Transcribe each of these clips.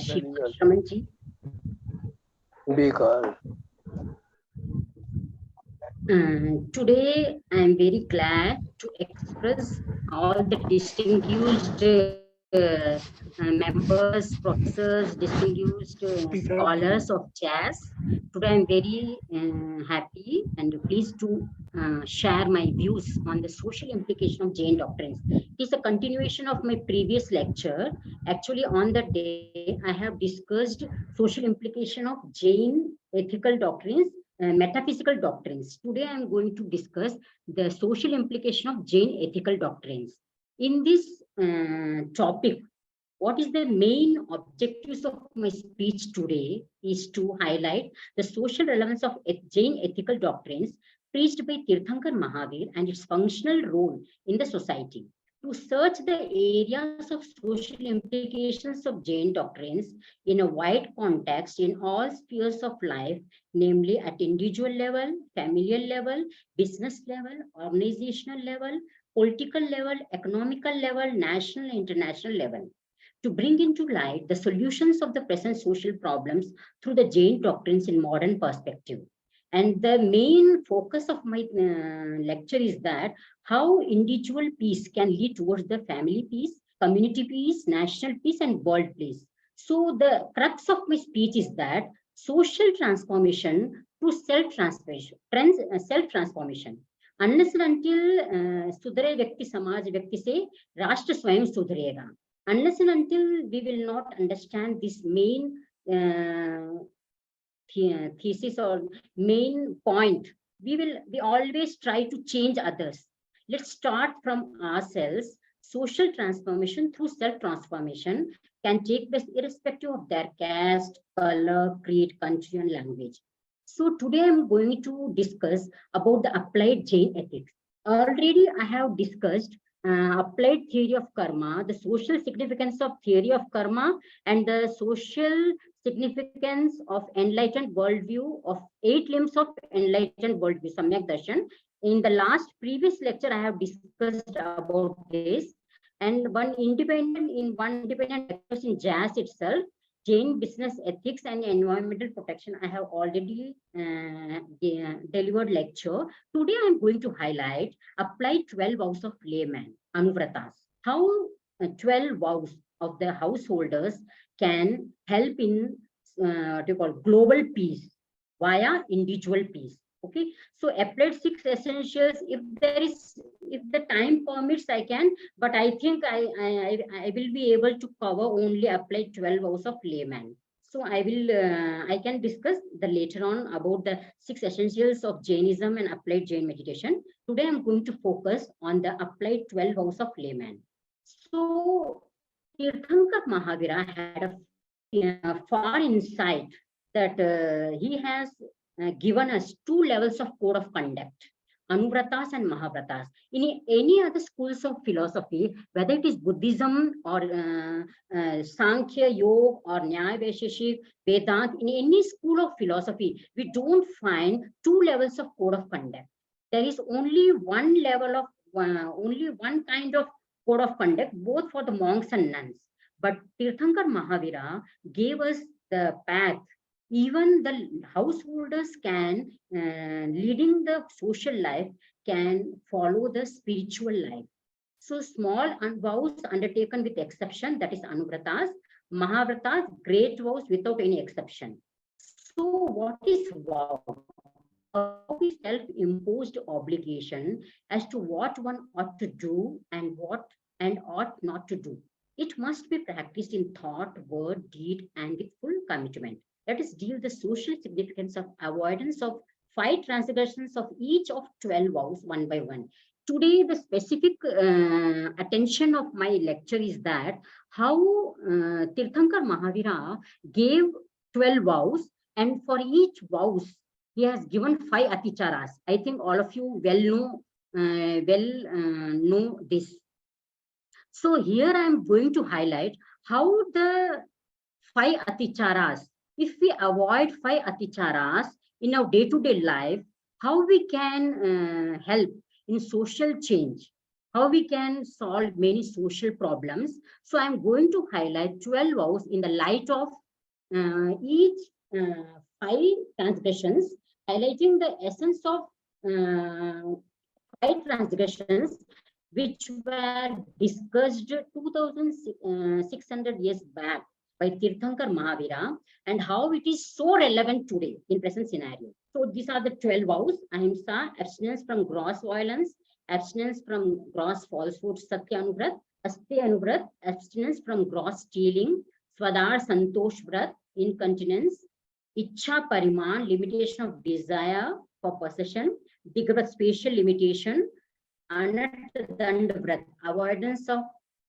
Shamanji. Today, I am very glad to express all the distinguished members, professors, distinguished scholars of jazz. Today, I am very happy and pleased to share my views on the social implication of Jain doctrines. It is a continuation of my previous lecture. Actually, on that day, I have discussed social implication of Jain ethical doctrines, metaphysical doctrines. Today, I am going to discuss the social implication of Jain ethical doctrines. In this topic, what is the main objectives of my speech today is to highlight the social relevance of Jain ethical doctrines preached by Tirthankar Mahavir and its functional role in the society. To search the areas of social implications of Jain doctrines in a wide context in all spheres of life, namely at individual level, familial level, business level, organizational level, political level, economical level, national and international level, to bring into light the solutions of the present social problems through the Jain doctrines in modern perspective. And the main focus of my lecture is that how individual peace can lead towards the family peace, community peace, national peace, and world peace. So the crux of my speech is that social transformation through self-transformation, self-transformation. Unless and until Sudhare Vyakti Samaj Vyakti se Rashtra Swayam Sudharega. Unless and until we will not understand this main thesis or main point, we always try to change others. Let's start from ourselves. Social transformation through self-transformation can take place irrespective of their caste, color, creed, country, and language. So today I'm going to discuss about the applied Jain ethics. Already I have discussed applied theory of karma, the social significance of theory of karma, and the social significance of enlightened worldview, of 8 limbs of enlightened worldview, Samyak Darshan. In the last previous lecture, I have discussed about this, and one independent lectures in jazz itself, Jain business ethics and environmental protection. I have already delivered lecture. Today, I am going to highlight applied 12 vows of layman, Anuvratas. How 12 vows of the householders can help in what you call global peace via individual peace. Okay, so applied 6 essentials. If the time permits, I can, but I think I will be able to cover only applied 12 vows of layman. So I can discuss the later on about the 6 essentials of Jainism and applied Jain meditation. Today I'm going to focus on the applied 12 vows of layman. So Tirthankar Mahavira had a far insight that he has given us 2 levels of code of conduct, Anuvratas and Mahavratas. In any other schools of philosophy, whether it is Buddhism or Sankhya, Yoga or Nyaya Vaisheshik, Vedant, in any school of philosophy, we don't find 2 levels of code of conduct. There is only one level of, only one kind of code of conduct, both for the monks and nuns. But Tirthankar Mahavira gave us the path. Even the householders can, leading the social life, can follow the spiritual life. So small vows undertaken with exception, that is Anuvratas, Mahavratas, great vows without any exception. So what is vow? A vow is self-imposed obligation as to what one ought to do and what and ought not to do. It must be practiced in thought, word, deed, and with full commitment. Let us deal the social significance of avoidance of 5 transgressions of each of 12 vows one by one. Today, the specific attention of my lecture is that how Tirthankar Mahavira gave 12 vows, and for each vows, he has given 5 aticharas. I think all of you well know this. So here I am going to highlight how the 5 aticharas, if we avoid 5 aticharas in our day-to-day life, how we can help in social change. how we can solve many social problems. So I'm going to highlight 12 vows in the light of each 5 transgressions, highlighting the essence of 5 transgressions which were discussed 2600 years back by Tirthankar Mahavira, and how it is so relevant today in present scenario. So these are the 12 vows: ahimsa, abstinence from gross violence, abstinence from gross falsehood, satya anuvrat, asti anuvrat, abstinence from gross stealing, swadar santosh vrat, incontinence, ichha pariman, limitation of desire for possession, digvat, spatial limitation, anat dand vrat, avoidance of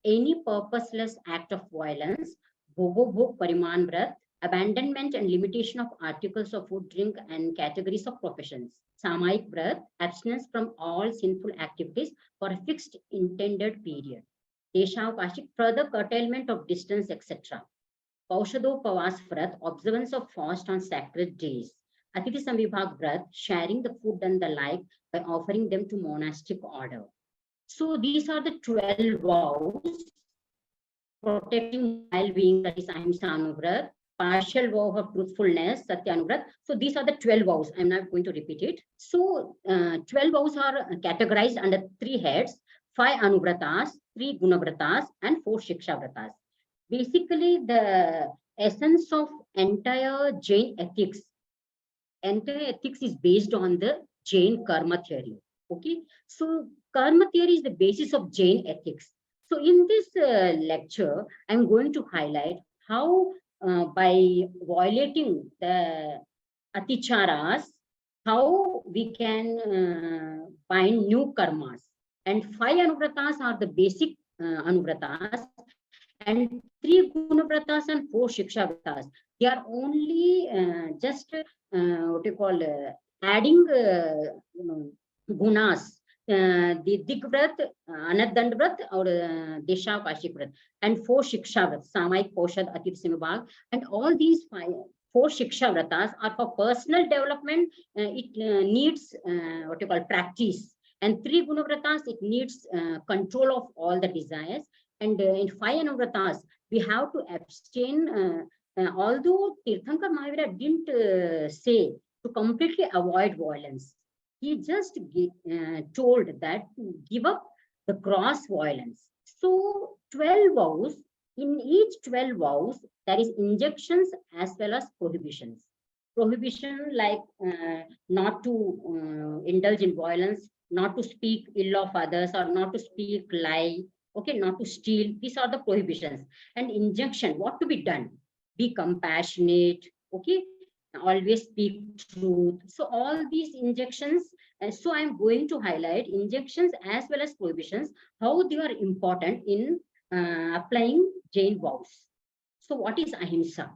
any purposeless act of violence, bhogo bhog pariman vrat, abandonment and limitation of articles of food, drink, and categories of professions. Samayik vrat, abstinence from all sinful activities for a fixed intended period. Deshavakashik, further curtailment of distance, etc. Paushadopavas vrat, observance of fast on sacred days. Atithi Samvibhag vrat, sharing the food and the like by offering them to monastic order. So these are the 12 vows: protecting well-being, that is ahimsa anuvrat; partial vow of truthfulness, satya anuvrat. So these are the 12 vows. I'm not going to repeat it. So 12 vows are categorized under 3 heads: 5 anuvratas, 3 gunavratas, and 4 shiksha vratas. Basically, the essence of entire Jain ethics is based on the Jain karma theory. Okay, so karma theory is the basis of Jain ethics. So in this lecture, I'm going to highlight how by violating the aticharas, how we can bind new karmas. And 5 anuvratas are the basic anuvratas, and 3 gunavratas and 4 shiksha vratas. They are only just what you call adding gunas. The Digvrat, Anadand Vrat, or Desha Kashik Vrat, and 4 Shiksha Vrat, Samayik, Poshad, Atit Simabhag, and all these 4 Shiksha Vratas are for personal development. It needs what you call practice, and 3 Gunavratas, it needs control of all the desires. And in 5 Anuvratas, we have to abstain. Although Tirthankar Mahavira didn't say to completely avoid violence, he just told that to give up the gross violence. So 12 vows, in each 12 vows, there is injunctions as well as prohibitions. Prohibition like not to indulge in violence, not to speak ill of others, or not to speak lie, okay, not to steal. These are the prohibitions. And injunction, what to be done? Be compassionate, okay, always speak truth. So all these injunctions, so I'm going to highlight injunctions as well as prohibitions, how they are important in applying Jain vows. So what is ahimsa?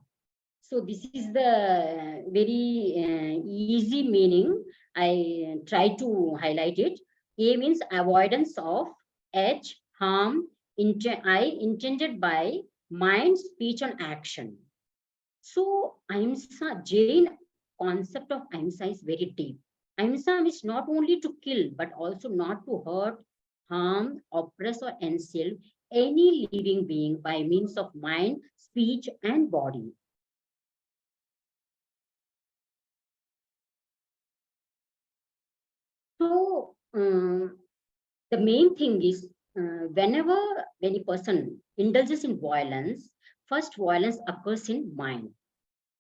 So this is the very easy meaning. I try to highlight it. A means avoidance of H, harm, I intended by mind, speech, and action. So ahimsa, Jain concept of ahimsa is very deep. Ahimsa is not only to kill, but also not to hurt, harm, oppress, or enslave any living being by means of mind, speech, and body. So the main thing is whenever any person indulges in violence, first violence occurs in mind.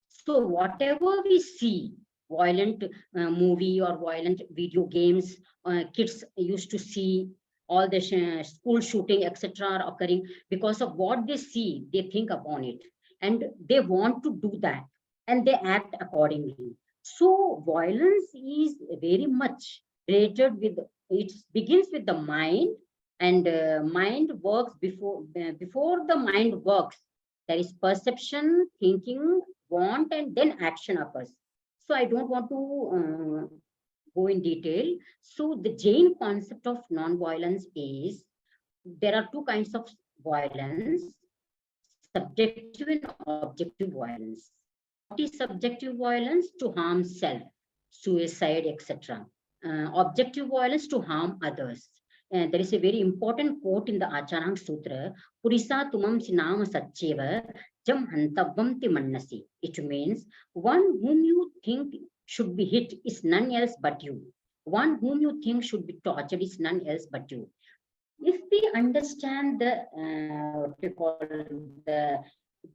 So whatever we see, violent movie or violent video games, kids used to see, all the school shooting, etc. are occurring because of what they see, they think upon it, and they want to do that, and they act accordingly. So violence is very much related with, it begins with the mind, and mind works before the mind works. There is perception, thinking, want, and then action occurs. So I don't want to go in detail. So the Jain concept of non-violence is, there are 2 kinds of violence: subjective and objective violence. What is subjective violence? To harm self, suicide, etc. Objective violence, to harm others. there is a very important quote in the Acharang Sutra, Purisa tumam sinama satcheva jam hantavam ti mannasi. It means one whom you think should be hit is none else but you. One whom you think should be tortured is none else but you. If we understand the what we call the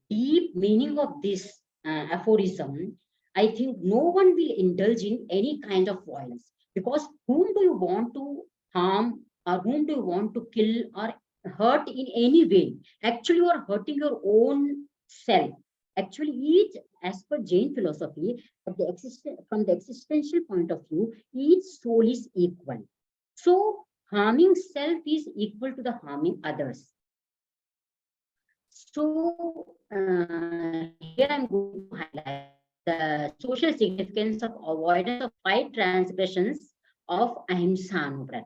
deep meaning of this aphorism, I think no one will indulge in any kind of violence, because whom do you want to harm, or whom do you want to kill or hurt in any way? Actually, you are hurting your own self. Actually, each, as per Jain philosophy, from the existential point of view, each soul is equal. So, harming self is equal to the harming others. So, here I'm going to highlight the social significance of avoidance of 5 transgressions of Ahimsa Anuvrat.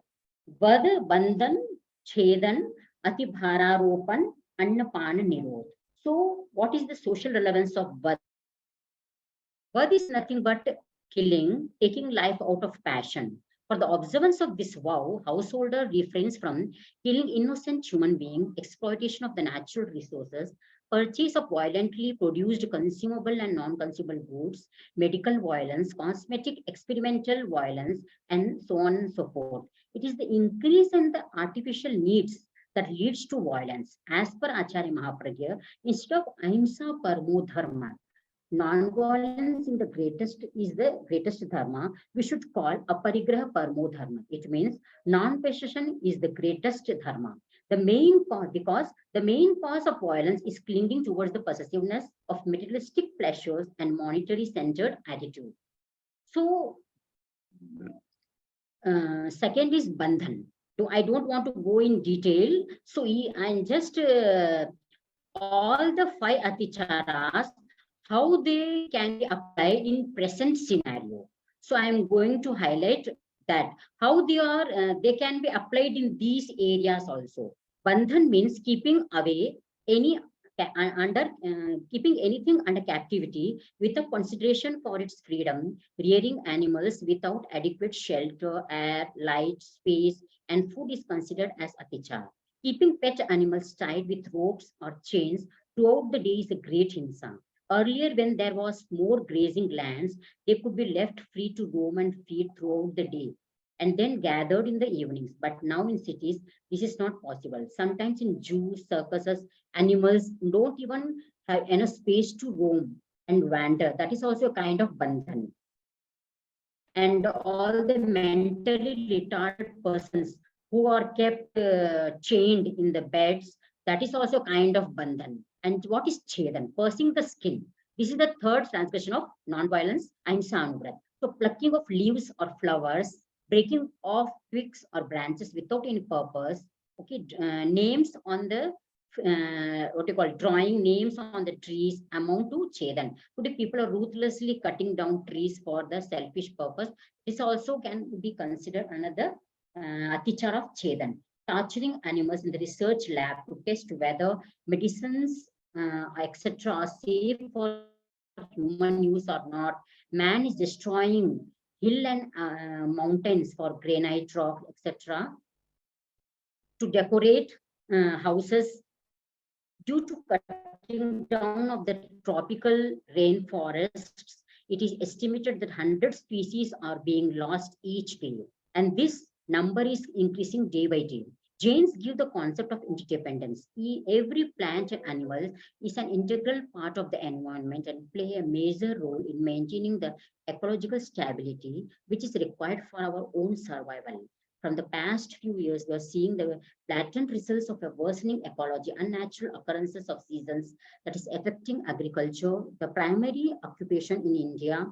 Vada, Bandhan, Chedan, Atibhararopan, Annapana Nirodh. So, what is the social relevance of Vada? Vada is nothing but killing, taking life out of passion. For the observance of this vow, householder refrains from killing innocent human beings, exploitation of the natural resources, purchase of violently produced consumable and non-consumable goods, medical violence, cosmetic experimental violence, and so on and so forth. It is the increase in the artificial needs that leads to violence. As per Acharya Mahapragya, instead of ahimsa parmo dharma, non-violence is the greatest dharma, we should call aparigraha parmo dharma. It means non-possession is the greatest dharma. The main cause, because the main cause of violence is clinging towards the possessiveness of materialistic pleasures and monetary centered attitude. So, second is bandhan. So I don't want to go in detail. So I'm just all the 5 aticharas, how they can be applied in present scenario. So I'm going to highlight that how they can be applied in these areas also. Bandhan means keeping away any keeping anything under captivity without consideration for its freedom, rearing animals without adequate shelter, air, light, space, and food is considered as atichar. Keeping pet animals tied with ropes or chains throughout the day is a great hinsa. Earlier, when there was more grazing lands, they could be left free to roam and feed throughout the day and then gathered in the evenings. But now in cities, this is not possible. Sometimes in zoos, circuses, animals don't even have enough space to roam and wander. That is also a kind of bandhan. And all the mentally retarded persons who are kept chained in the beds, that is also kind of bandhan. And what is chedan? Piercing the skin. This is the third transgression of non-violence, ahimsa anuvrat. So plucking of leaves or flowers, breaking off twigs or branches without any purpose. Okay, names on the what you call drawing names on the trees amount to chedan. Today people are ruthlessly cutting down trees for the selfish purpose. This also can be considered another atichar of chedan. Torturing animals in the research lab to test whether medicines etc. are safe for human use or not. Man is destroying hill and mountains for granite rock, etc. to decorate houses. Due to cutting down of the tropical rainforests, it is estimated that 100 species are being lost each day. And this number is increasing day by day. Jains give the concept of interdependence. Every plant and animal is an integral part of the environment and play a major role in maintaining the ecological stability, which is required for our own survival. From the past few years, we are seeing the blatant results of a worsening ecology, unnatural occurrences of seasons that is affecting agriculture, the primary occupation in India,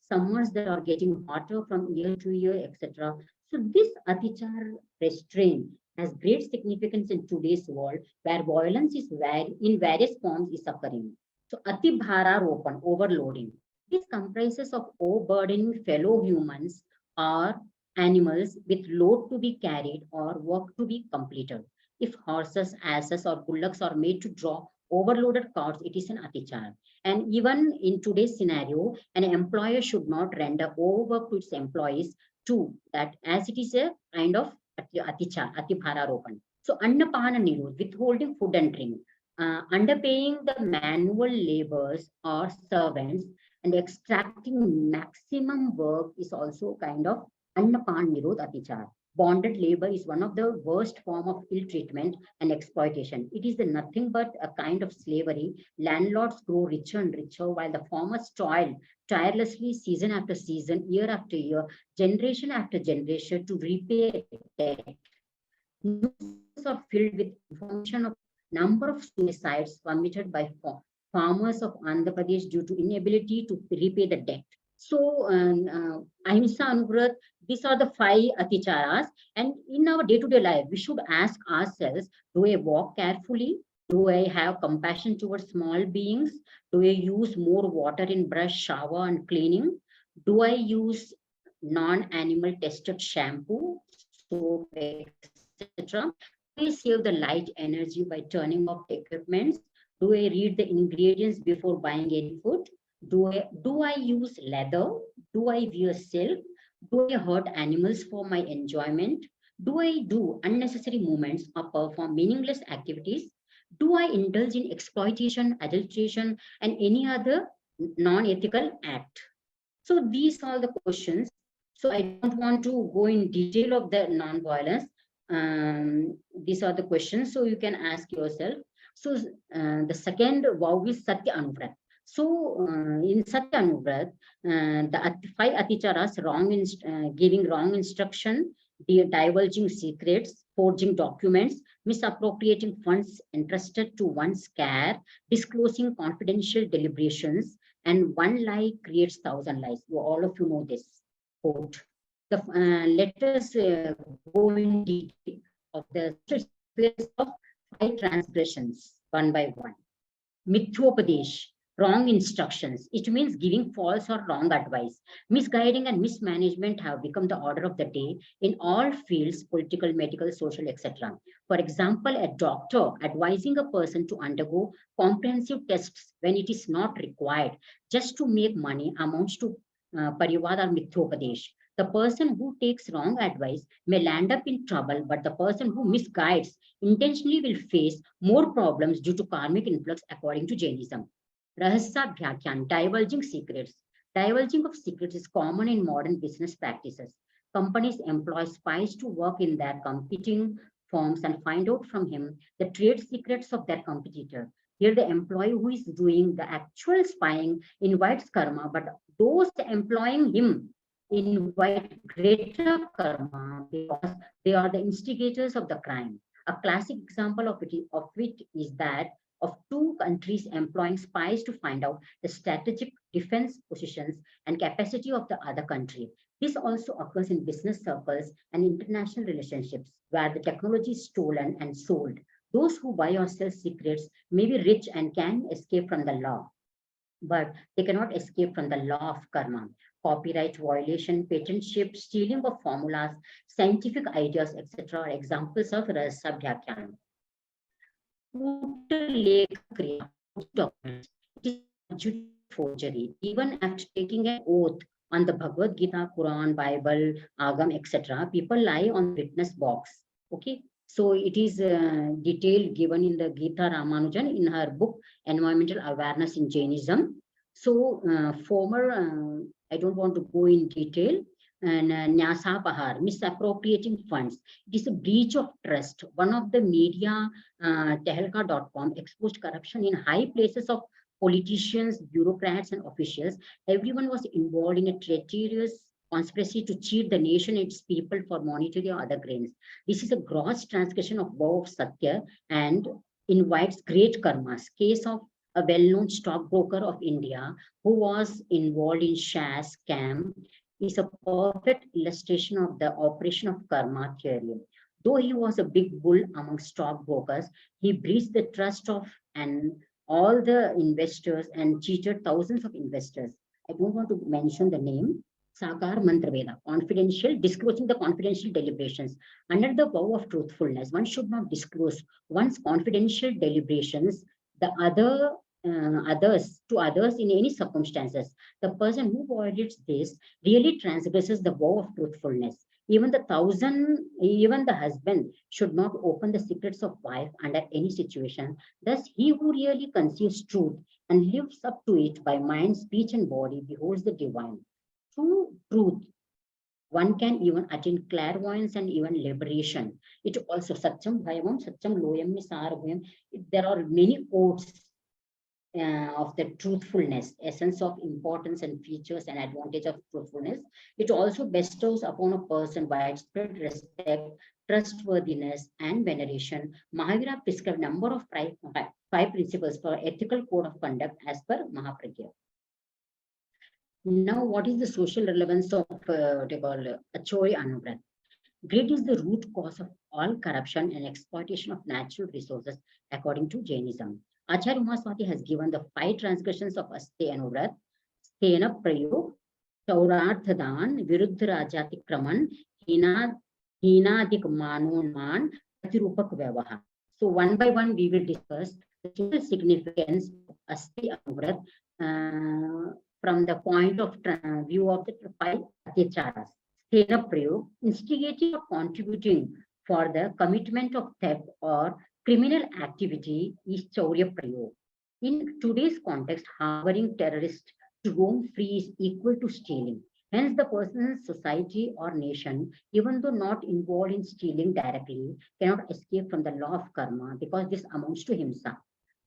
summers that are getting hotter from year to year, etc. So this atichar restraint has great significance in today's world where violence is in various forms is occurring. So atibhara ropan, overloading. This comprises of overburdening fellow humans or animals with load to be carried or work to be completed. If horses, asses, or bullocks are made to draw overloaded carts, it is an atichar. And even in today's scenario, an employer should not render overwork to its employees too, that as it is a kind of Atibhararopan. So Annapana Nirod, withholding food and drink, underpaying the manual laborers or servants and extracting maximum work is also kind of Annapan Nirod Atichar. Bonded labor is one of the worst form of ill treatment and exploitation. It is nothing but a kind of slavery. Landlords grow richer and richer while the farmers toil tirelessly season after season, year after year, generation after generation to repay debt. Newspapers are filled with information of number of suicides committed by farmers of Andhra Pradesh due to inability to repay the debt. So, Ahimsa Anugrat, these are the 5 aticharas. And in our day-to-day life, we should ask ourselves, do I walk carefully? Do I have compassion towards small beings? Do I use more water in brush, shower, and cleaning? Do I use non-animal tested shampoo, soap, etc.? Do I save the light energy by turning off the equipments? Do I read the ingredients before buying any food? Do I use leather? Do I wear silk? Do I hurt animals for my enjoyment? Do I do unnecessary movements or perform meaningless activities? Do I indulge in exploitation, adulteration, and any other non-ethical act? So these are the questions. So I don't want to go in detail of the non-violence. These are the questions. So you can ask yourself. So the second vow is Satya Anuvrat. So in Satya Anuvrat, the 5 aticharas wrong in giving wrong instruction, divulging secrets, forging documents, misappropriating funds entrusted to one's care, disclosing confidential deliberations, and one lie creates 1,000 lies. All of you know this quote. Let us go in detail of the of 5 transgressions one by one. Mithyopadesh, wrong instructions. It means giving false or wrong advice. Misguiding and mismanagement have become the order of the day in all fields, political, medical, social, etc. For example, a doctor advising a person to undergo comprehensive tests when it is not required just to make money amounts to parivad or mithyopadesh. The person who takes wrong advice may land up in trouble, but the person who misguides intentionally will face more problems due to karmic influx according to Jainism. Rahasya Bhyakhyan, divulging secrets. Divulging of secrets is common in modern business practices. Companies employ spies to work in their competing firms and find out from him the trade secrets of their competitor. Here, the employee who is doing the actual spying invites karma, but those employing him invite greater karma because they are the instigators of the crime. A classic example of it is that of 2 countries employing spies to find out the strategic defense positions and capacity of the other country. This also occurs in business circles and international relationships where the technology is stolen and sold. Those who buy or sell secrets may be rich and can escape from the law, but they cannot escape from the law of karma. Copyright violation, patentship, stealing of formulas, scientific ideas, etc. are examples of Rahasya Bhyakhyan. It is forgery. Even after taking an oath on the Bhagavad Gita, Quran, Bible, Agam, etc., people lie on the witness box. Okay, so it is detailed given in the Gita Ramanujan in her book Environmental Awareness in Jainism. So I don't want to go in detail. And Nyasapahar, misappropriating funds. It is a breach of trust. One of the media, Tehelka.com, exposed corruption in high places of politicians, bureaucrats, and officials. Everyone was involved in a traitorous conspiracy to cheat the nation and its people for monetary or other gains. This is a gross transgression of vow of Satya and invites great karmas. Case of a well-known stockbroker of India who was involved in share scam is a perfect illustration of the operation of karma theory. Though he was a big bull among stockbrokers, he breached the trust of all the investors and cheated thousands of investors. I don't want to mention the name. Sakar Mantraveda, confidential, disclosing the confidential deliberations. Under the vow of truthfulness, one should not disclose one's confidential deliberations, the others in any circumstances. The person who violates this really transgresses the vow of truthfulness. Even the husband should not open the secrets of wife under any situation. Thus, he who really conceives truth and lives up to it by mind, speech, and body beholds the divine. Through truth, one can even attain clairvoyance and even liberation. It also Satyam Bhayavam, Satyam Loyam Sarabhayam. There are many quotes of the truthfulness, essence of importance and features and advantage of truthfulness. It also bestows upon a person widespread respect, trustworthiness, and veneration. Mahavira prescribed a number of five principles for ethical code of conduct as per Mahapragya. Now, what is the social relevance of Achoi Anuvrat? Greed is the root cause of all corruption and exploitation of natural resources, according to Jainism. Acharya Umaswati has given the 5 transgressions of Aste Anuvrat: Stena Prayog, Chaurarthadan, Viruddha Kraman, Hinadik Manonman, Pratirupak Vyavaha. So one by one we will discuss the social significance of Asti Anuvrat from the point of view of the 5 Atyacharas. Stena Prayog, instigating or contributing for the commitment of theft or criminal activity is Chaurya Prayog. In today's context, harboring terrorists to roam free is equal to stealing. Hence, the person's society or nation, even though not involved in stealing directly, cannot escape from the law of karma because this amounts to himsa.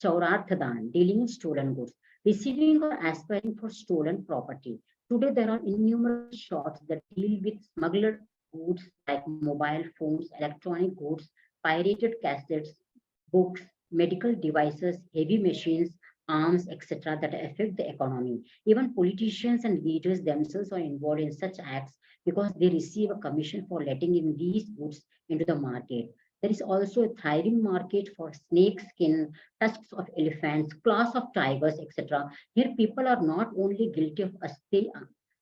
Chaurarthadan, dealing in stolen goods, receiving or aspiring for stolen property. Today, there are innumerable shops that deal with smuggled goods like mobile phones, electronic goods, pirated cassettes, books, medical devices, heavy machines, arms, etc., that affect the economy. Even politicians and leaders themselves are involved in such acts because they receive a commission for letting in these goods into the market. There is also a thriving market for snake skin, tusks of elephants, claws of tigers, etc. Here, people are not only guilty of Asti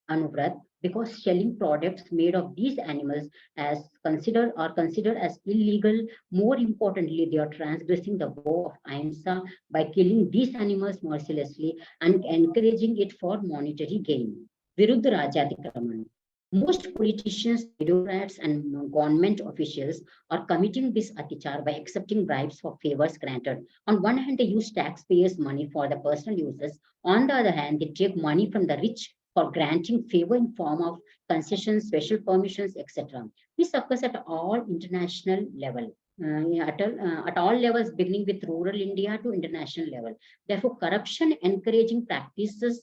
Anuvrat because selling products made of these animals are considered as illegal. More importantly, they are transgressing the vow of ahimsa by killing these animals mercilessly and encouraging it for monetary gain. Viruddha Rajatikraman. Most politicians, bureaucrats, and government officials are committing this atichar by accepting bribes for favors granted. On one hand, they use taxpayers' money for the personal uses. On the other hand, they take money from the rich for granting favor in form of concessions, special permissions, etc. This occurs at all international level. At all levels, beginning with rural India to international level. Therefore, corruption encouraging practices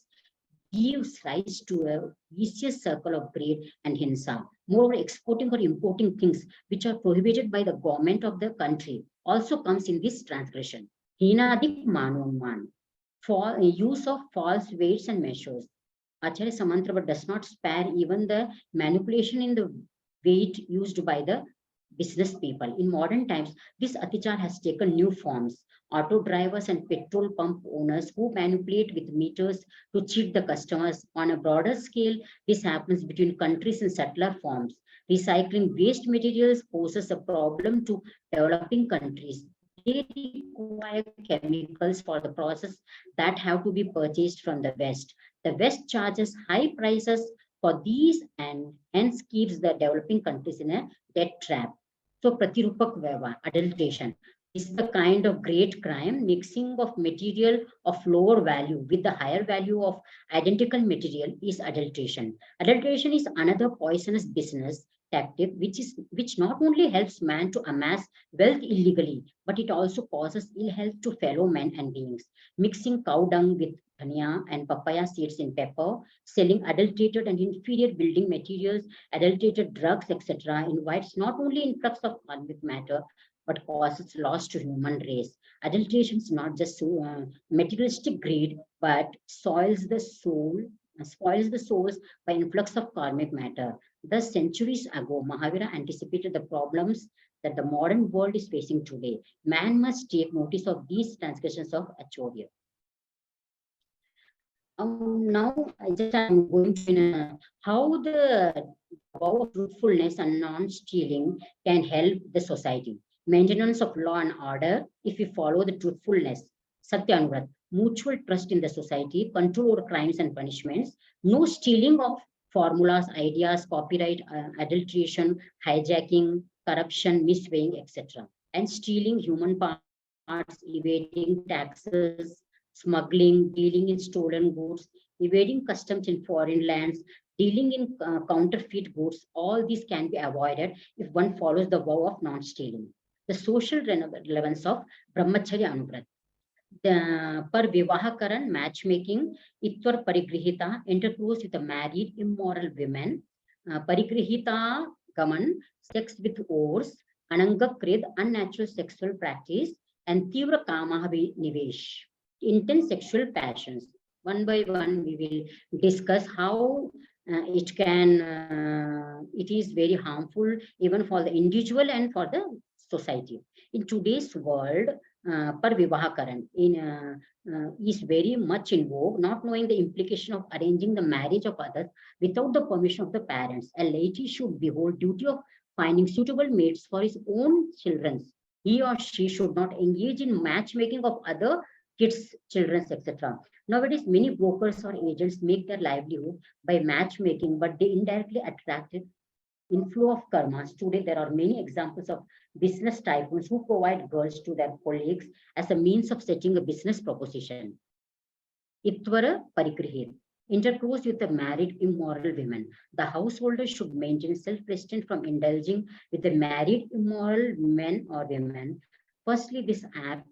gives rise to a vicious circle of greed and hinsa. Moreover, exporting or importing things which are prohibited by the government of the country also comes in this transgression. Hinadik Manonman, for use of false weights and measures. Acharya Samantrava does not spare even the manipulation in the weight used by the business people. In modern times, this atichar has taken new forms. Auto drivers and petrol pump owners who manipulate with meters to cheat the customers. On a broader scale, this happens between countries in subtler forms. Recycling waste materials poses a problem to developing countries. They require chemicals for the process that have to be purchased from the West. The West charges high prices for these and hence keeps the developing countries in a debt trap. So Pratirupak Vyava, adulteration. This is the kind of great crime, mixing of material of lower value with the higher value of identical material is adulteration. Adulteration is another poisonous business tactic which not only helps man to amass wealth illegally, but it also causes ill health to fellow men and beings. Mixing cow dung with dhania and papaya seeds in pepper, selling adulterated and inferior building materials, adulterated drugs, etc., invites not only influx of karmic matter, but causes loss to human race. Adulteration is not just materialistic greed, but spoils the souls by influx of karmic matter. Thus, centuries ago, Mahavira anticipated the problems that the modern world is facing today. Man must take notice of these transgressions of Acharya. Now, I'm going to how the vow of truthfulness and non-stealing can help the society. Maintenance of law and order if we follow the truthfulness. Satyanuvrat, mutual trust in the society, control over crimes and punishments, no stealing of formulas, ideas, copyright, adulteration, hijacking, corruption, misweighing, etc. And stealing human parts, evading taxes, smuggling, dealing in stolen goods, evading customs in foreign lands, dealing in counterfeit goods. All these can be avoided if one follows the vow of non-stealing. The social relevance of Brahmacharya Anubrat. Per Vivahakaran matchmaking, Itvar Parigrihita, intercourse with a married immoral women, Parigrihita Gaman, sex with oars, Ananga Krid, unnatural sexual practice, and Tivra Kamaha Nivesh, intense sexual passions. One by one, we will discuss how it is very harmful even for the individual and for the society. In today's world, per Vivahakaran is very much in vogue, not knowing the implication of arranging the marriage of others without the permission of the parents. A laity should behold duty of finding suitable mates for his own children. He or she should not engage in matchmaking of other kids, children, etc. Nowadays, many brokers or agents make their livelihood by matchmaking, but they indirectly attracted inflow of karmas. Today, there are many examples of business tycoons who provide girls to their colleagues as a means of setting a business proposition. Itvara Parigrihit. Intercourse with the married immoral women. The householder should maintain self-restraint from indulging with the married immoral men or women. Firstly, this act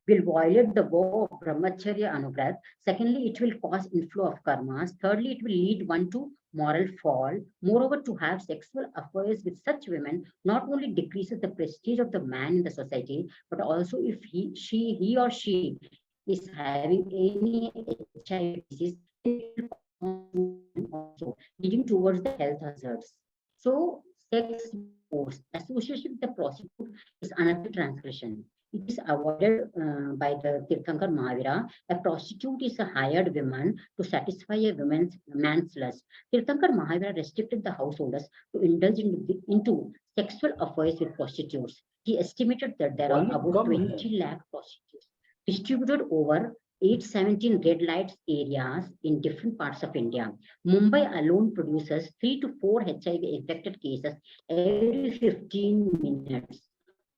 will violate the vow of Brahmacharya Anubrat. Secondly, it will cause inflow of karmas. Thirdly, it will lead one to moral fall. Moreover, to have sexual affairs with such women not only decreases the prestige of the man in the society, but also if he or she is having any HIV disease, also leading towards the health hazards. So, sex force association with the prostitute is another transgression. It is avoided by the Tirthankar Mahavira. A prostitute is a hired woman to satisfy a man's lust. Tirthankar Mahavira restricted the householders to indulge into sexual affairs with prostitutes. He estimated that there are about 20 lakh prostitutes distributed over 817 red light areas in different parts of India. Mumbai alone produces 3 to 4 HIV infected cases every 15 minutes.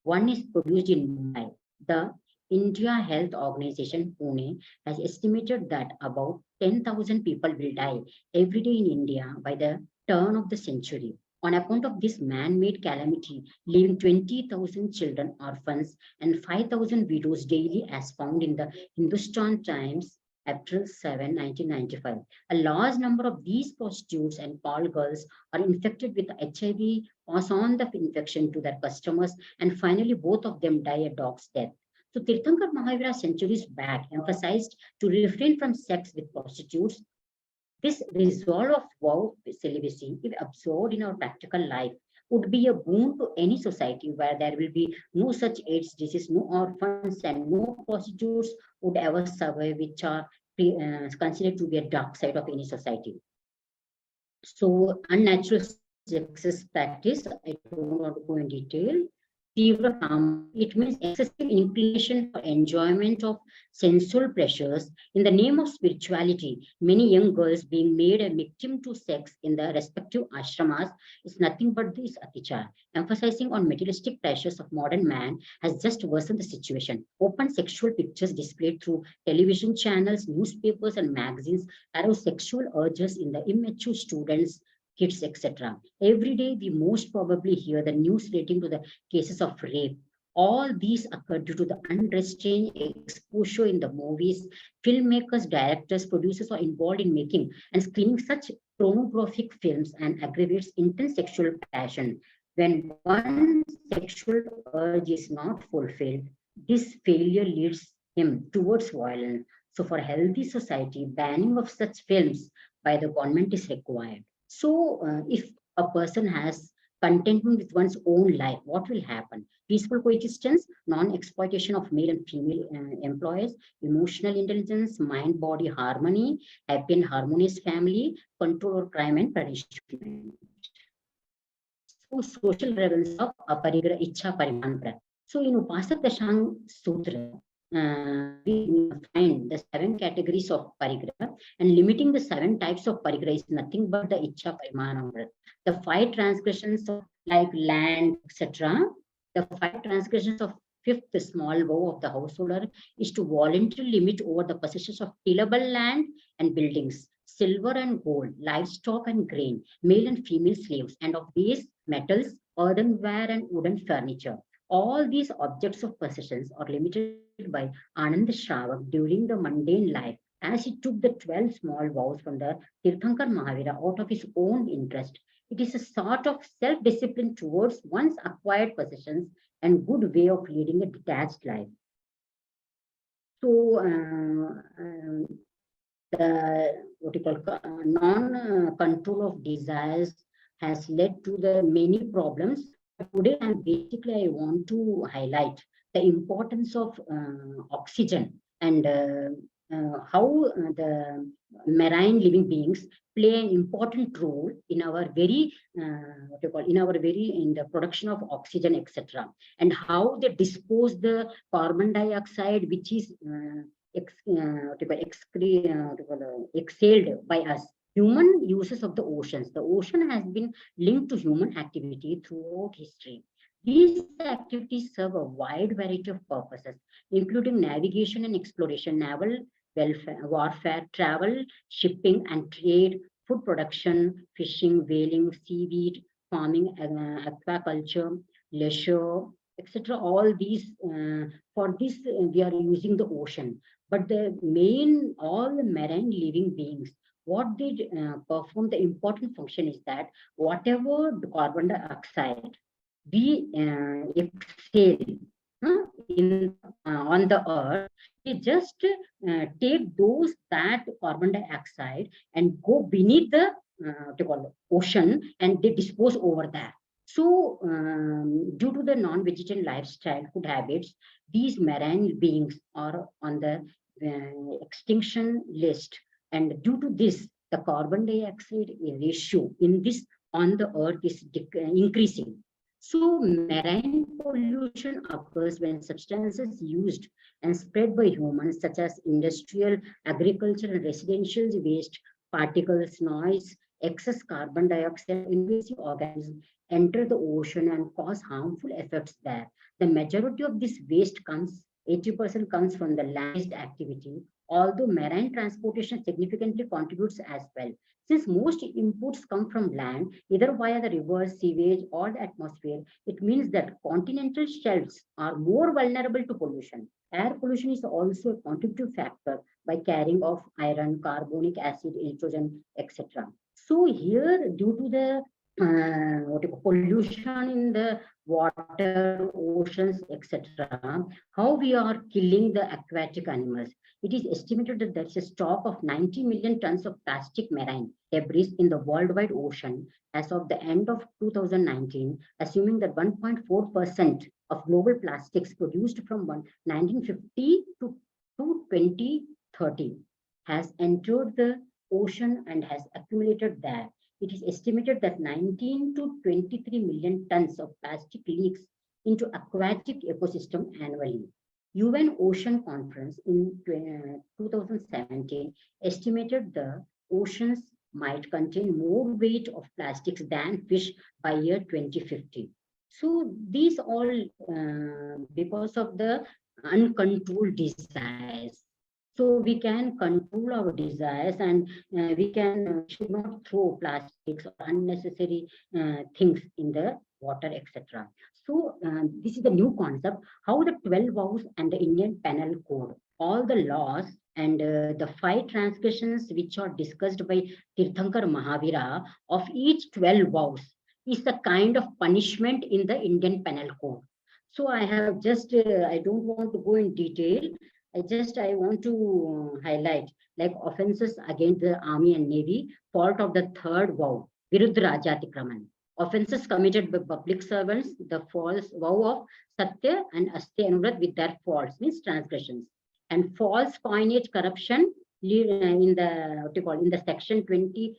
One is produced in Mumbai. The India Health Organization, Pune, has estimated that about 10,000 people will die every day in India by the turn of the century. On account of this man-made calamity, leaving 20,000 children orphans and 5,000 widows daily, as found in the Hindustan Times, April 7, 1995. A large number of these prostitutes and call girls are infected with HIV, pass on the infection to their customers, and finally both of them die a dog's death. So Tirthankar Mahavira centuries back emphasized to refrain from sex with prostitutes. This resolve of vow celibacy, if absorbed in our practical life, would be a boon to any society where there will be no such AIDS disease, no orphans, and no prostitutes would ever survive, which are considered to be a dark side of any society. So, unnatural sexist practice, I don't want to go in detail. It means excessive inclination for enjoyment of sensual pleasures in the name of spirituality. Many young girls being made a victim to sex in the respective ashramas is nothing but this atichar. Emphasizing on materialistic pleasures of modern man has just worsened the situation. Open sexual pictures displayed through television channels, newspapers, and magazines arouse sexual urges in the immature students, kids, etc. Every day, we most probably hear the news relating to the cases of rape. All these occur due to the unrestrained exposure in the movies. Filmmakers, directors, producers are involved in making and screening such pornographic films and aggravates intense sexual passion. When one sexual urge is not fulfilled, this failure leads him towards violence. So for a healthy society, banning of such films by the government is required. So if a person has contentment with one's own life, what will happen? Peaceful coexistence, non-exploitation of male and female employees, emotional intelligence, mind-body harmony, happy and harmonious family, control of crime and punishment. So social relevance of aparigra icha parimantra. So in Upasak Dashang Sutra, we find the 7 categories of parigraha, and limiting the 7 types of parigraha is nothing but the Icha Parimanamrit. The 5 transgressions of like land, etc. The 5 transgressions of fifth small vow of the householder is to voluntarily limit over the possessions of tillable land and buildings, silver and gold, livestock and grain, male and female slaves, and of base metals, earthenware, and wooden furniture. All these objects of possessions are limited by Anand Shravak during the mundane life, as he took the 12 small vows from the Tirthankar Mahavira out of his own interest. It is a sort of self-discipline towards one's acquired possessions and good way of leading a detached life. So, the what you call non-control of desires has led to the many problems. Today, I want to highlight the importance of oxygen and how the marine living beings play an important role in our very in the production of oxygen, etc., and how they dispose the carbon dioxide which is exhaled by us. Human uses of the oceans. The ocean has been linked to human activity throughout history. These activities serve a wide variety of purposes, including navigation and exploration, naval welfare, warfare, travel, shipping and trade, food production, fishing, whaling, seaweed, farming, aquaculture, leisure, etc. All these, for this, we are using the ocean. But the main, all the marine living beings, what they perform, the important function is that whatever the carbon dioxide we exhale in on the earth, they just take those that carbon dioxide and go beneath the ocean, and they dispose over there. So, due to the non-vegetarian lifestyle, food habits, these marine beings are on the extinction list. And due to this, the carbon dioxide ratio in this on the earth is increasing. So, marine pollution occurs when substances used and spread by humans, such as industrial, agricultural, and residential waste, particles, noise, excess carbon dioxide, invasive organisms enter the ocean and cause harmful effects there. The majority of this waste comes, 80% comes from the land-based activity, although marine transportation significantly contributes as well. Since most inputs come from land, either via the rivers, sewage, or the atmosphere, it means that continental shelves are more vulnerable to pollution. Air pollution is also a contributing factor by carrying of iron, carbonic acid, nitrogen, etc. So here, due to the pollution in the water, oceans, etc., how we are killing the aquatic animals. It is estimated that there is a stock of 90 million tons of plastic marine debris in the worldwide ocean as of the end of 2019, assuming that 1.4% of global plastics produced from 1950 to 2030 has entered the ocean and has accumulated there. It is estimated that 19 to 23 million tons of plastic leaks into aquatic ecosystem annually. UN Ocean Conference in 2017 estimated the oceans might contain more weight of plastics than fish by year 2050. So these all because of the uncontrolled desires. So we can control our desires, and we can should not throw plastics or unnecessary things in the water, etc. So this is the new concept, how the 12 vows and the Indian Penal Code, all the laws and the 5 transgressions which are discussed by Tirthankar Mahavira of each 12 vows is the kind of punishment in the Indian Penal Code. So I have just, I don't want to go in detail. I want to highlight like offenses against the army and navy, fault of the 3rd vow, Viruddha Rajatikraman. Offenses committed by public servants, the false vow of Satya and Asti Anuvrat with their faults, means transgressions. And false coinage corruption in the, what you call, in the section 230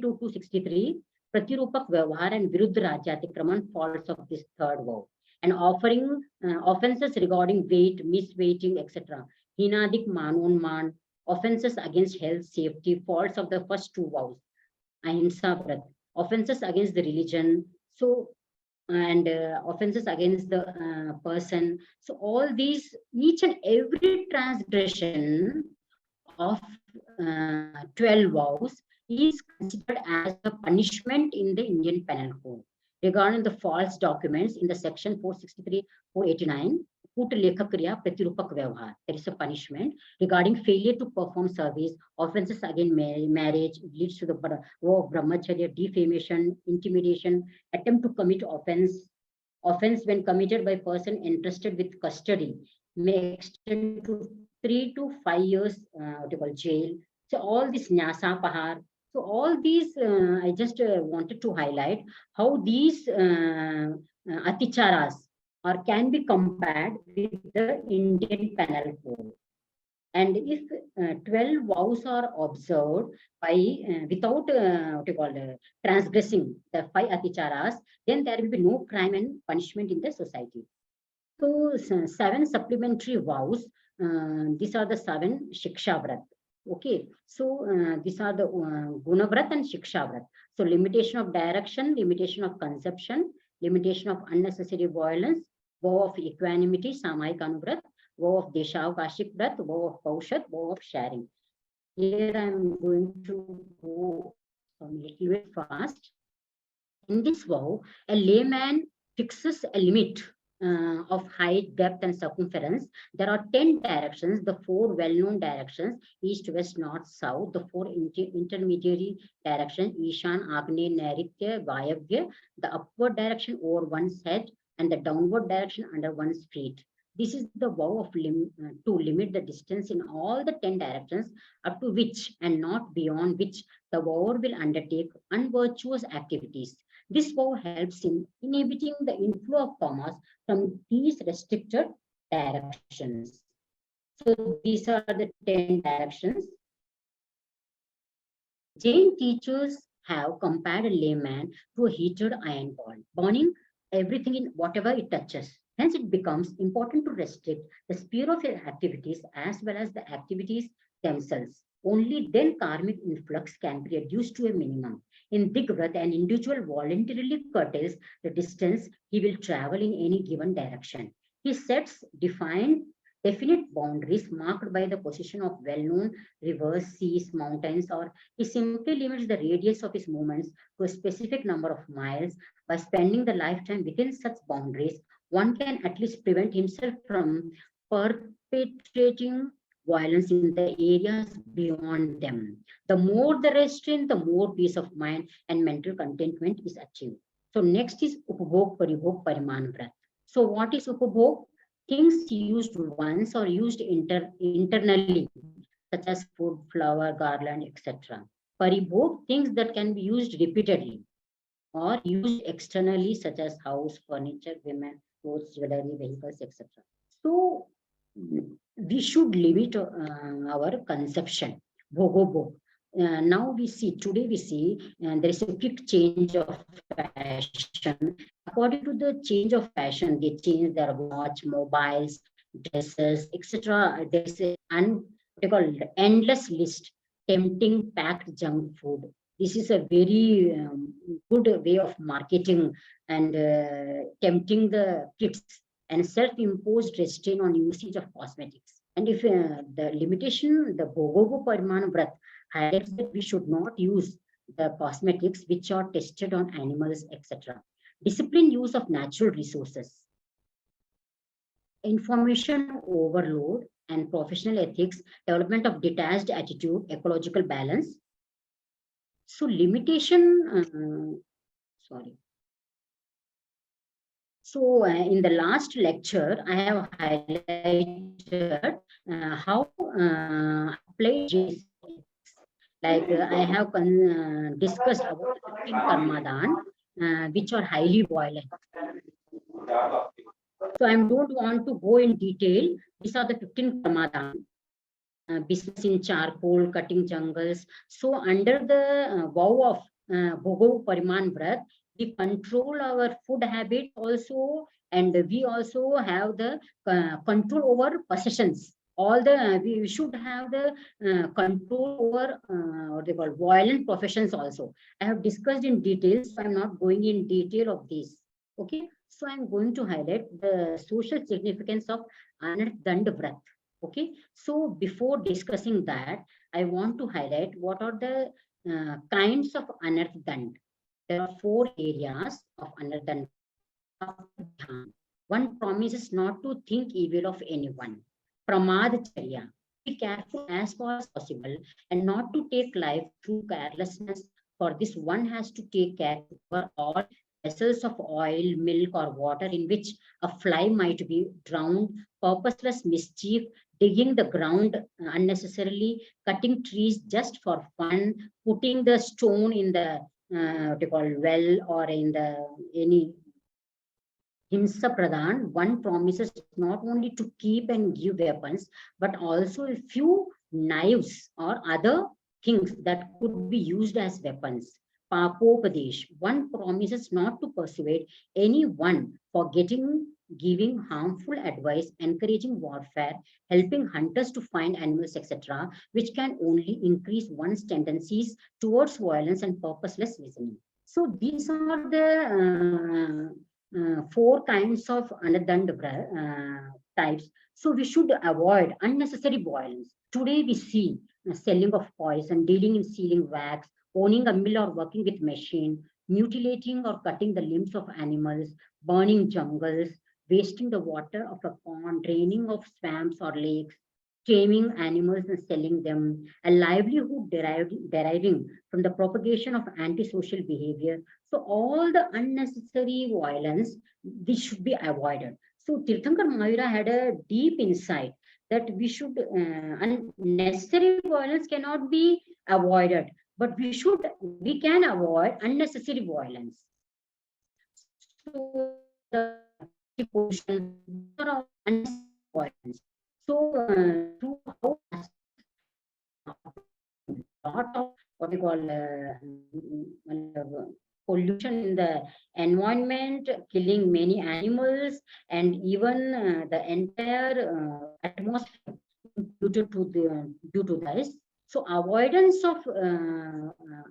to 263, Pratirupak Vyavahar and Viruddha Rajatikraman, faults of this 3rd vow. and offering offenses regarding weight, misweighting, etc. Hinadik manonman, offenses against health, safety, faults of the first two vows. Ahimsa Vrat, offenses against the religion. So and offenses against the person. So all these, each and every transgression of 12 vows is considered as a punishment in the Indian Penal Code. Regarding the false documents in the section 463, 489, Kut Lekha Kriya Pratirupak Vyavhar, there is a punishment. Regarding failure to perform service, offenses against marriage leads to the vow of brahmacharya, defamation, intimidation, attempt to commit offense when committed by person entrusted with custody may extend to 3 to 5 years, what you call jail. So all this nyasa pahar. So all these, I just wanted to highlight how these aticharas or can be compared with the Indian Penal Code. And if 12 vows are observed by without what you call transgressing the 5 aticharas, then there will be no crime and punishment in the society. So 7 supplementary vows. These are the 7 shiksha vrat. Okay, so these are the guna vrat and shiksha vrat. So limitation of direction, limitation of consumption, limitation of unnecessary violence, vow of equanimity, samahika anuvrat, vow of deshavakashik vrat, vow of paushat, vow of sharing. Here I am going to go a little bit fast. In this vow, a layman fixes a limit of height, depth, and circumference. There are 10 directions, the 4 well-known directions, east, west, north, south, the 4 intermediary directions, Ishan, Agni, Nairitya, Vayavya, the upward direction over one's head, and the downward direction under one's feet. This is the vow of to limit the distance in all the 10 directions, up to which and not beyond which the vower will undertake unvirtuous activities. This vow helps in inhibiting the inflow of karmas from these restricted directions. So these are the 10 directions. Jain teachers have compared a layman to a heated iron ball, burning everything in whatever it touches. Hence, it becomes important to restrict the sphere of your activities as well as the activities themselves. Only then karmic influx can be reduced to a minimum. In Digvrat, an individual voluntarily curtails the distance he will travel in any given direction. He sets definite boundaries marked by the position of well-known rivers, seas, mountains, or he simply limits the radius of his movements to a specific number of miles. By spending the lifetime within such boundaries, one can at least prevent himself from perpetrating violence in the areas beyond them. The more the restraint, the more peace of mind and mental contentment is achieved. So next is Upabhog Paribhog Pariman Vrat. So what is Upabhog? Things used once or used internally, such as food, flower, garland, etc. Paribhog, things that can be used repeatedly or used externally, such as house, furniture, women, clothes, jewelry, vehicles, etc. So we should limit our consumption. Bhogo. Now today we see, there is a quick change of fashion. According to the change of fashion, they change their watch, mobiles, dresses, etc. There is an endless list, tempting packed junk food. This is a very good way of marketing and tempting the kids, and self-imposed restraint on usage of cosmetics. And if the limitation, the Bhogogo Parimana Vrat highlights that we should not use the cosmetics which are tested on animals, etc. Disciplined use of natural resources. Information overload and professional ethics, development of detached attitude, ecological balance. So limitation, So in the last lecture, I have highlighted how applied like I have discussed about 15 karmadan, which are highly violent. So I don't want to go in detail. These are the 15 karmadan. Business in charcoal, cutting jungles. So under the vow of Bhogo Pariman Vrat, we control our food habit, also And we also have the control over possessions. All the we should have the control over what they call violent professions also. I have discussed in details, so I'm not going in detail of this. Okay, so I'm going to highlight the social significance of Anardand Vrat. Okay, so before discussing that, I want to highlight what are the kinds of Anardand. There are four areas of Anardand. One promises not to think evil of anyone. Pramadacharya. Be careful as far as possible and not to take life through carelessness. For this, one has to take care over all vessels of oil, milk, or water in which a fly might be drowned, purposeless mischief, digging the ground unnecessarily, cutting trees just for fun, putting the stone in the what you call well or in the any Himsa Pradhan, one promises not only to keep and give weapons, but also a few knives or other things that could be used as weapons. Papopadesh, one promises not to persuade anyone for giving harmful advice, encouraging warfare, helping hunters to find animals, etc., which can only increase one's tendencies towards violence and purposeless reasoning. So these are the four kinds of anadand types. So we should avoid unnecessary violence. Today we see selling of poison, dealing in sealing wax, owning a mill or working with machine, mutilating or cutting the limbs of animals, burning jungles, wasting the water of a pond, draining of swamps or lakes, taming animals and selling them, a livelihood deriving from the propagation of antisocial behavior. So all the unnecessary violence, this should be avoided. So Tirthankar Mahavira had a deep insight that unnecessary violence cannot be avoided, but we can avoid unnecessary violence. So the pollution, these are all unnecessary violence. So through how lot of what we call pollution in the environment, killing many animals, and even the entire atmosphere due to this. So avoidance of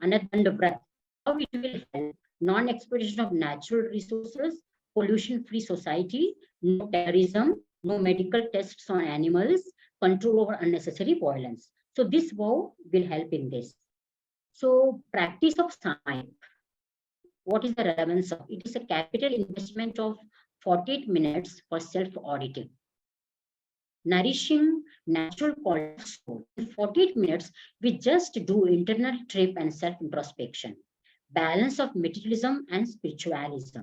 another breath, how it will help non-exploitation of natural resources, pollution-free society, no terrorism, no medical tests on animals, control over unnecessary violence. So this vow will help in this. So practice of Samani. What is the relevance of it? Is a capital investment of 48 minutes for self-auditing. Nourishing natural quality of soul. In 48 minutes, we just do internal trip and self-introspection. Balance of materialism and spiritualism.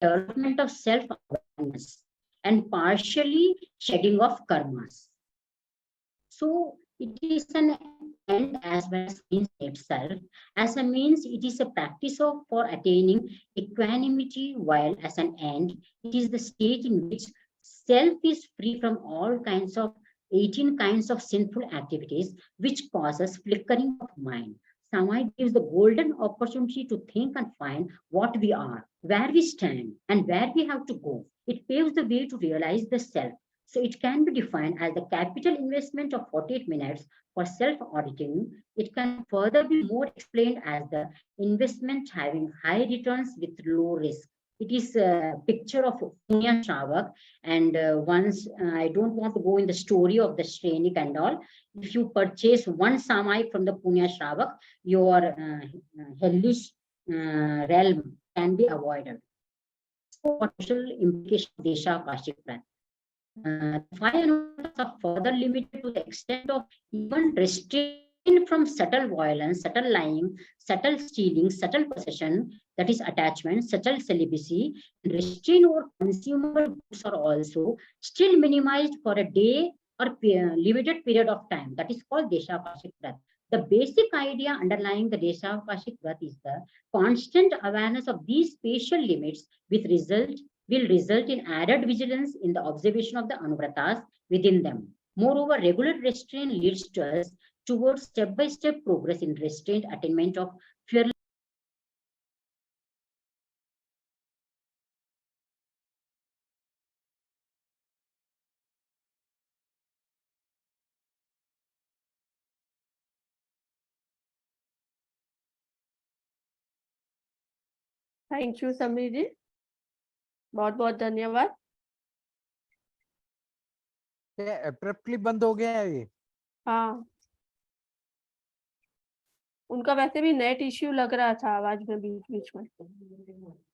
Development of self-awareness. And partially shedding of karmas. So it is an end as well as means itself. As a means, it is a practice of for attaining equanimity, while as an end, it is the state in which self is free from all kinds of 18 kinds of sinful activities, which causes flickering of mind. Samai gives the golden opportunity to think and find what we are, where we stand, and where we have to go. It paves the way to realize the self. So it can be defined as the capital investment of 48 minutes for self-auditing. It can further be more explained as the investment having high returns with low risk. It is a picture of Punya Shravak. And once, I don't want to go in the story of the Shrenik and all. If you purchase one Samai from the Punya Shravak, your hellish realm can be avoided. So, potential implication of Desha Kashik Prat. Five anuvadas are further limited to the extent of even restraint from subtle violence, subtle lying, subtle stealing, subtle possession, that is attachment, subtle celibacy, and restraint over consumable goods are also still minimized for a day or limited period of time. That is called Deshavakashik Vrat. The basic idea underlying the Deshavakashik Vrat is the constant awareness of these spatial limits will result in added vigilance in the observation of the anuvratas within them. Moreover, regular restraint leads to us towards step-by-step progress in restraint attainment of fearless thank you Sameer ji, बहुत बहुत धन्यवाद। Abruptly बंद हो गया है ये? हाँ, उनका वैसे भी नेट इश्यू लग रहा था आवाज में बीच बीच में।